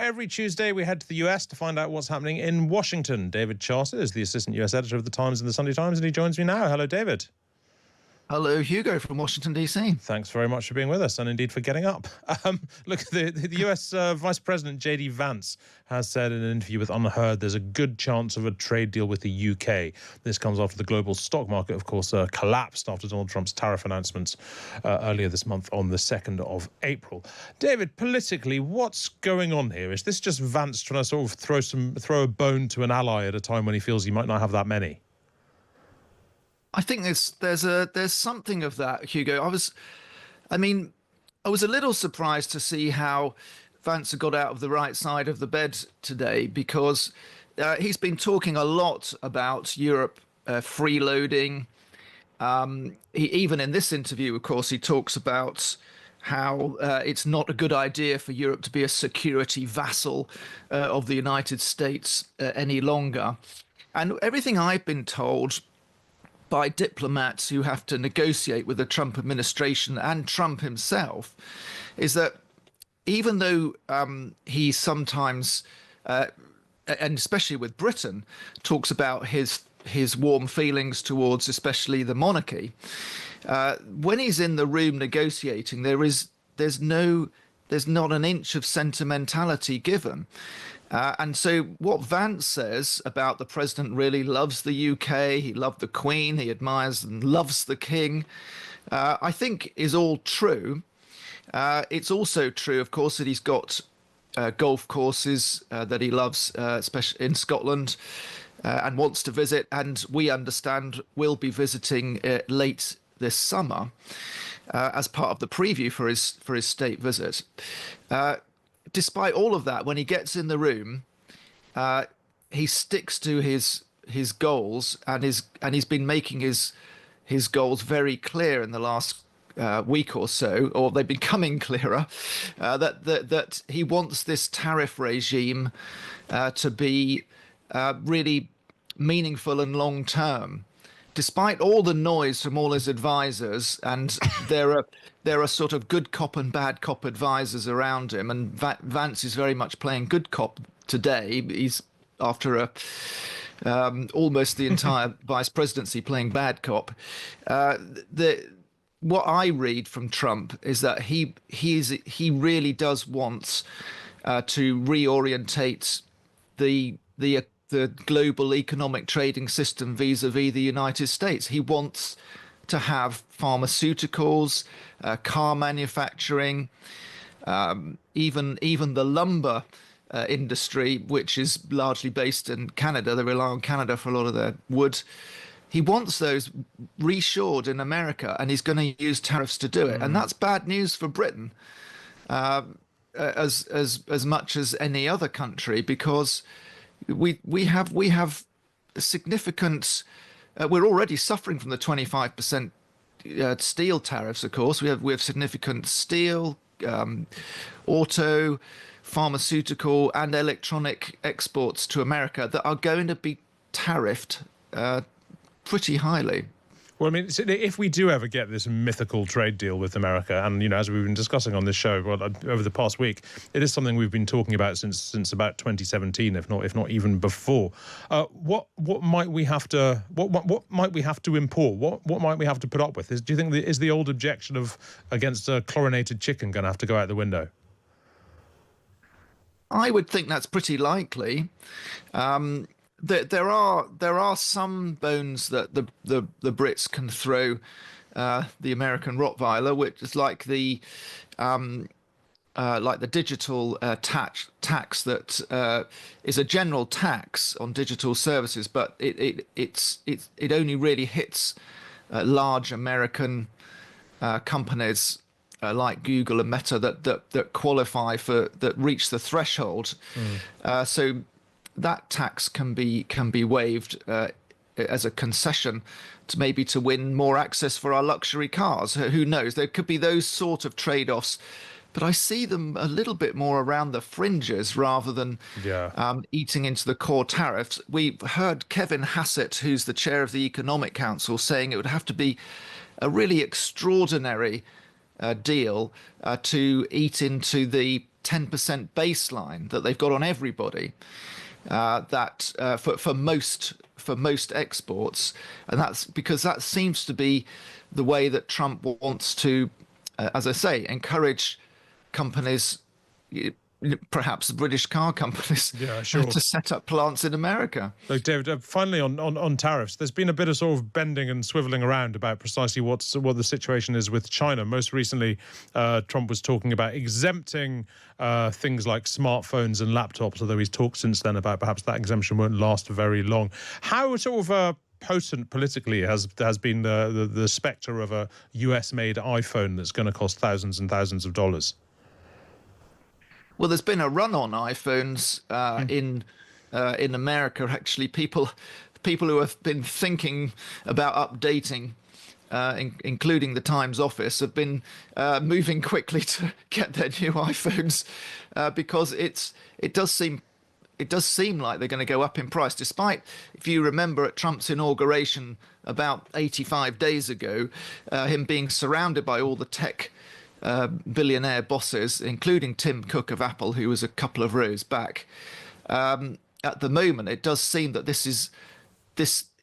every Tuesday we head to the US to find out what's happening in Washington. David Charter is the assistant US editor of the Times and the Sunday Times, and he joins me now. Hello, David. Hello, Hugo from Washington, D.C. Thanks very much for being with us and indeed for getting up. Look, the US Vice President J.D. Vance has said in an interview with Unheard there's a good chance of a trade deal with the UK. This comes after the global stock market, of course, collapsed after Donald Trump's tariff announcements earlier this month on the 2nd of April. David, politically, what's going on here? Is this just Vance trying to sort of throw a bone to an ally at a time when he feels he might not have that many? I think there's something of that, Hugo. I was a little surprised to see how Vance got out of the right side of the bed today, because he's been talking a lot about Europe freeloading. Even in this interview, of course, he talks about how it's not a good idea for Europe to be a security vassal of the United States any longer. And everything I've been told by diplomats who have to negotiate with the Trump administration and Trump himself is that even though he sometimes, and especially with Britain, talks about his warm feelings towards especially the monarchy, when he's in the room negotiating, there's not an inch of sentimentality given. And so what Vance says about the president really loves the UK, he loved the Queen, he admires and loves the King, I think is all true. It's also true, of course, that he's got golf courses that he loves, especially in Scotland, and wants to visit, and we understand will be visiting late this summer as part of the preview for his state visit. Despite all of that, when he gets in the room, he sticks to his goals, and he's been making his goals very clear in the last week or so, or they've been becoming clearer, that he wants this tariff regime to be really meaningful and long term. Despite all the noise from all his advisors, and there are sort of good cop and bad cop advisors around him, and Vance is very much playing good cop today. He's after almost the entire vice presidency playing bad cop. What I read from Trump is that he really does want to reorientate the global economic trading system vis-a-vis the United States. He wants to have pharmaceuticals, car manufacturing, even the lumber industry, which is largely based in Canada. They rely on Canada for a lot of their wood. He wants those reshored in America, and he's going to use tariffs to do it. And that's bad news for Britain, as much as any other country, because we have significant. We're already suffering from the 25% steel tariffs. Of course, we have significant steel, auto, pharmaceutical, and electronic exports to America that are going to be tariffed pretty highly. Well, I mean, if we do ever get this mythical trade deal with America, and, you know, as we've been discussing on this show over the past week, it is something we've been talking about since about 2017, if not even before. What might we have to what might we have to import? What might we have to put up with? Do you think is the old objection of against a chlorinated chicken going to have to go out the window? I would think that's pretty likely. There are some bones that the Brits can throw the American Rottweiler, which is like the digital tax that is a general tax on digital services, but it only really hits large American companies like Google and Meta that qualify that reach the threshold. So that tax can be waived as a concession to win more access for our luxury cars. Who knows? There could be those sort of trade-offs, but I see them a little bit more around the fringes rather than eating into the core tariffs. We've heard Kevin Hassett, who's the chair of the Economic Council, saying it would have to be a really extraordinary deal to eat into the 10% baseline that they've got on everybody, for most exports, and that's because that seems to be the way that Trump wants to, as I say, encourage companies, perhaps British car companies, Yeah, sure, to set up plants in America. Look, David, finally on tariffs, there's been a bit of sort of bending and swiveling around about precisely what the situation is with China. Most recently, Trump was talking about exempting things like smartphones and laptops, although he's talked since then about perhaps that exemption won't last very long. How sort of potent politically has been the spectre of a US-made iPhone that's going to cost thousands and thousands of dollars? Well, there's been a run on iPhones in America. Actually, people who have been thinking about updating, including the Times office, have been moving quickly to get their new iPhones because it does seem like they're going to go up in price. Despite, if you remember, at Trump's inauguration about 85 days ago, him being surrounded by all the tech billionaire bosses, including Tim Cook of Apple, who was a couple of rows back. At the moment, it does seem that this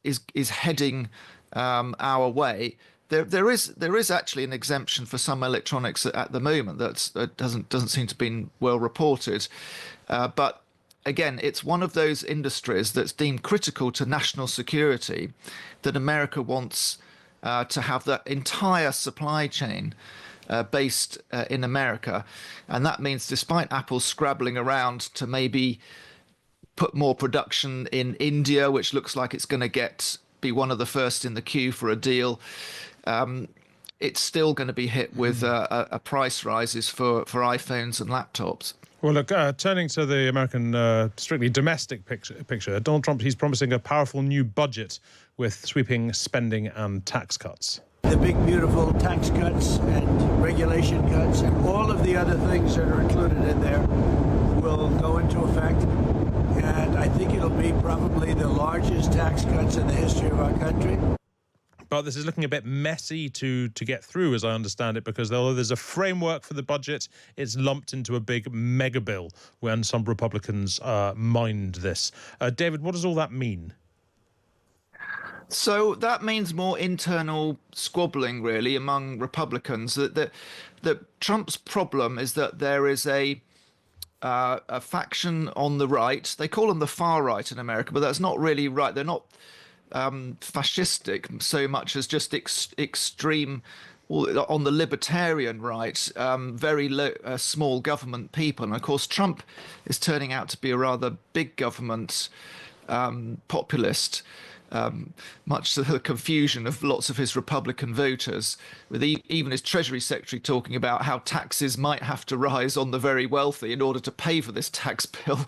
is heading our way. There is actually an exemption for some electronics at the moment that doesn't seem to have been well reported, but again, it's one of those industries that's deemed critical to national security, that America wants to have that entire supply chain based in America. And that means, despite Apple scrabbling around to maybe put more production in India, which looks like it's going to be one of the first in the queue for a deal, it's still going to be hit with a price rises for iPhones and laptops. Well, look, turning to the American strictly domestic picture, Donald Trump, he's promising a powerful new budget with sweeping spending and tax cuts. The big, beautiful tax cuts and regulation cuts and all of the other things that are included in there will go into effect. And I think it'll be probably the largest tax cuts in the history of our country. But this is looking a bit messy to get through, as I understand it, because although there's a framework for the budget, it's lumped into a big mega bill when some Republicans mind this. David, what does all that mean? So that means more internal squabbling, really, among Republicans. That Trump's problem is that there is a faction on the right. They call them the far right in America, but that's not really right. They're not fascistic so much as just extreme on the libertarian right, very small government people. And of course, Trump is turning out to be a rather big government populist, much to the confusion of lots of his Republican voters, with even his Treasury Secretary talking about how taxes might have to rise on the very wealthy in order to pay for this tax bill.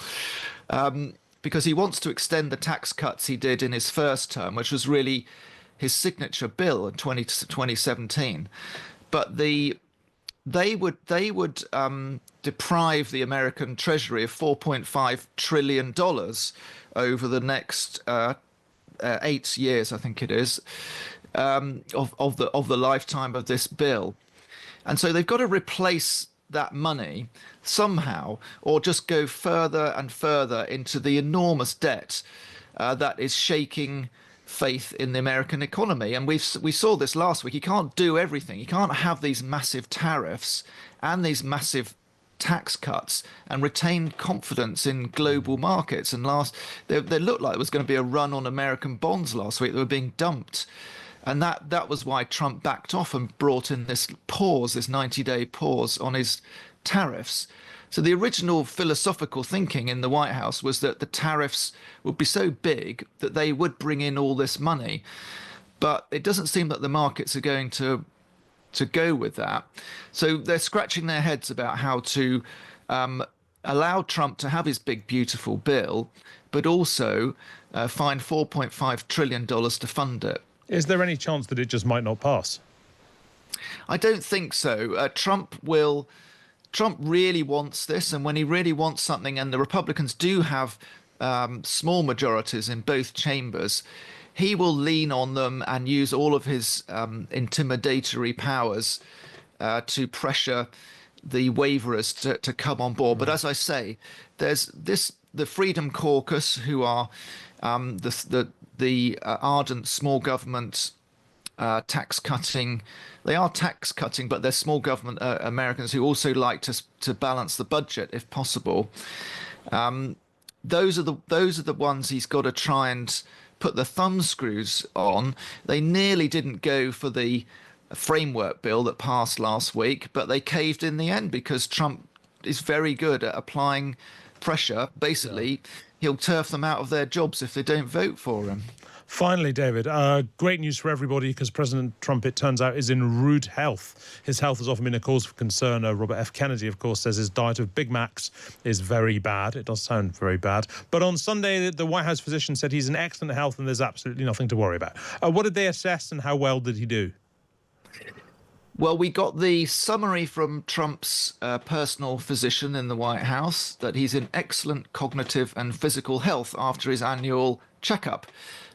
Because he wants to extend the tax cuts he did in his first term, which was really his signature bill in 2017. But they would deprive the American Treasury of $4.5 trillion over the next 8 years, I think it is, of the lifetime of this bill. And so they've got to replace that money somehow, or just go further and further into the enormous debt that is shaking faith in the American economy. And we saw this last week. You can't do everything. You can't have these massive tariffs and these massive tax cuts and retain confidence in global markets. And they looked like there was going to be a run on American bonds last week. They were being dumped. And that was why Trump backed off and brought in this 90-day pause on his tariffs. So the original philosophical thinking in the White House was that the tariffs would be so big that they would bring in all this money. But it doesn't seem that the markets are going to go with that. So they're scratching their heads about how to allow Trump to have his big, beautiful bill, but also find $4.5 trillion to fund it. Is there any chance that it just might not pass? I don't think so. Trump really wants this, and when he really wants something, and the Republicans do have small majorities in both chambers, he will lean on them and use all of his intimidatory powers to pressure the waverers to come on board. But as I say, there's the Freedom Caucus, who are the ardent small government tax cutting. They are tax cutting, but they're small government Americans who also like to balance the budget if possible. Those are the ones he's got to try and put the thumb screws on. They nearly didn't go for the framework bill that passed last week, but they caved in the end because Trump is very good at applying pressure. Basically, he'll turf them out of their jobs if they don't vote for him. Finally, David, great news for everybody because President Trump, it turns out, is in rude health. His health has often been a cause for concern. Robert F. Kennedy, of course, says his diet of Big Macs is very bad. It does sound very bad. But on Sunday, the White House physician said he's in excellent health and there's absolutely nothing to worry about. What did they assess and how well did he do? Well, we got the summary from Trump's personal physician in the White House that he's in excellent cognitive and physical health after his annual checkup,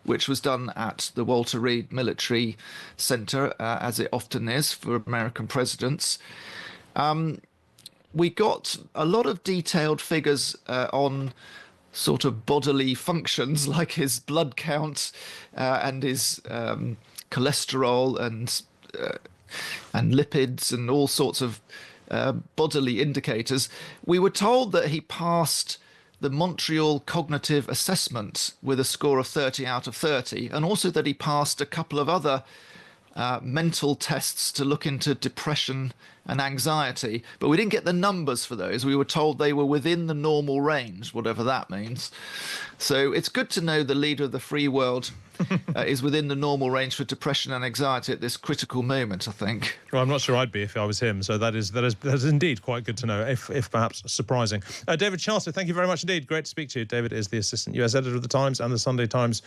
which was done at the Walter Reed Military Center, as it often is for American presidents. We got a lot of detailed figures on sort of bodily functions like his blood count and his cholesterol and lipids and all sorts of bodily indicators. We were told that he passed the Montreal Cognitive Assessment with a score of 30 out of 30, and also that he passed a couple of other mental tests to look into depression and anxiety, but we didn't get the numbers for those. We were told they were within the normal range, whatever that means. So it's good to know the leader of the free world is within the normal range for depression and anxiety at this critical moment, I think. Well, I'm not sure I'd be if I was him, so that is indeed quite good to know, if perhaps surprising. David Charter, thank you very much indeed. Great to speak to you. David is the Assistant US Editor of The Times and The Sunday Times